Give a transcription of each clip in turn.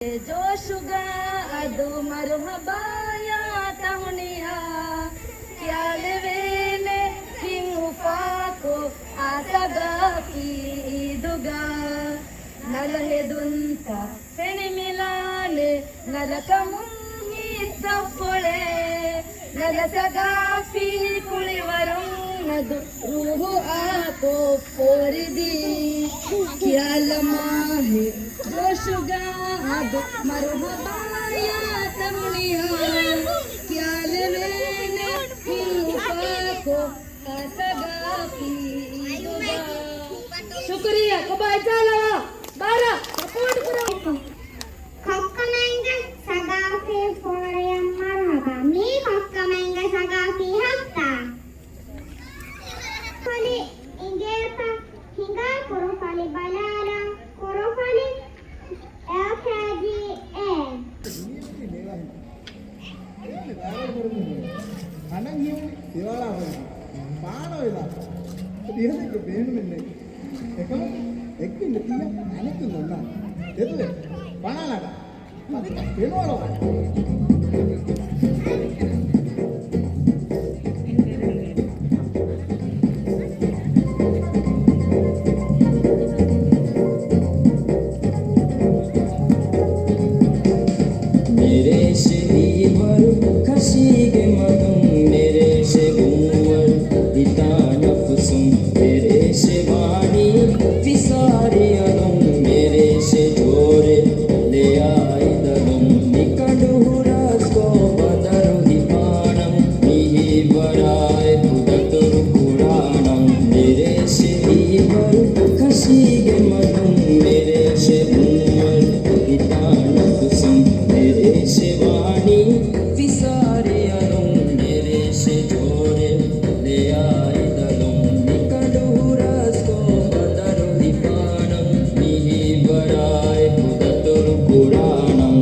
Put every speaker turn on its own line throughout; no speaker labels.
जोशुगा अदो मरहबाया तहुनिया क्या लेवेने हिंगुफाको आसगा कीदुगा नलहे दुंता फेनि मिलाने नलकमुंगी सफोले नलसगा फी कुलिवरुं नदु रूहु आको पोरिदी क्या लम्हे जोशुगा अदो मरहबाया तहुनिया क्या लेवेने हिंगुफाको आसगा कीदुगा शुक्रिया कबाचा लवा बारा सपोर्ट करो
Kokkamenge sagafi forem marhaba. Mi kokkamenge sagafi hatta. Fali ingeta hinga korofali balala korofali elkaji e.
අනංගියු දේවාලා වගේ පාන වෙලා ඉතින් ඒක බේනුන්නේ එකම එක්කින් තිය අනෙක් නෝනා දෙතුලේ පණාලට අනික වෙනවලු
मेरे से दीवर खसीगे मदम मेरे से उमर इता नफसुम मेरे से वाणी विसारे अलम मेरे से जोरे ले आई दलम निकंडु रस को बदरु हिपानम मिहि बराए कुदतुरु पुराणम मेरे से दीवर खसीगे मदम मेरे से उमर इता नफसुम मेरे से वाणी विसारे अलम मेरे से जोरे ले आई दलम निकंडु रस को बदरु हिपानम मिहि बराए कुदतुरु पुराणम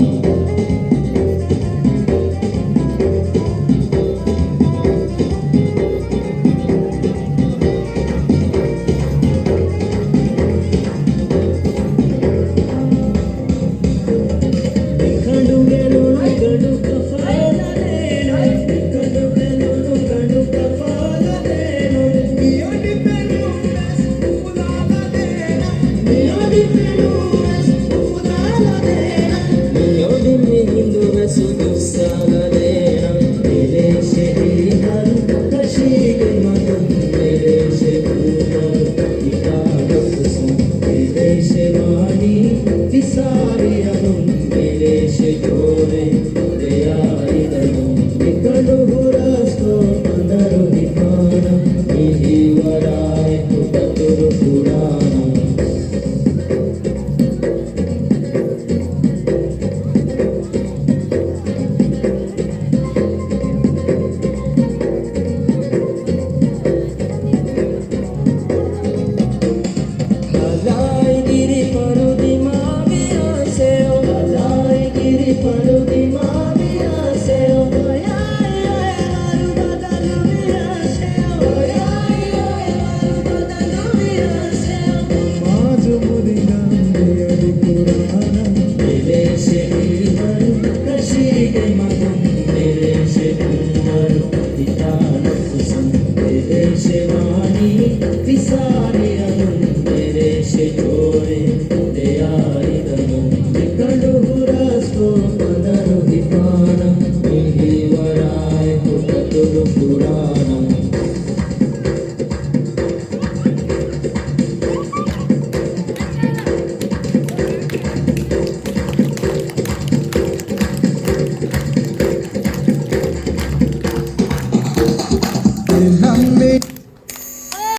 निकंडु गेलो निकंडु कफाला देनो निकंडु गेलो निकंडु कफाला देनो मियोडी पेलुमेस उदाला देना मियोडी पेलुमेस उदाला देना मियोडी मिहिंदु वेस दुस्साला देना मेरे से दीवार कशीगे मदम मेरे से उमर इता नफसुम मेरे से वाणी विसारे अलम मेरे से जोरे ले आई दलम निकंडु रस को बदरु हिपानम मिहि वराए कुदतुरु पुराणम हलाई गिरी परू दिमागी आसे ओ हलाई गिरी परू दिमागी आसे ओ आय आय मारू बदलू आसे ओ आय आय मारू बदलू आसे ओ
මාජු මුදිනා මෙයදි පුරාණ
मेरे से दीवार कशीगे मदम मेरे से उमर इता नफसुम मेरे से वाणी विसारे अलम मेरे से जोरे ले आई दलम निकंडु रस को बदरु हिपानम मिहि वराए कुदतुरु पुराणम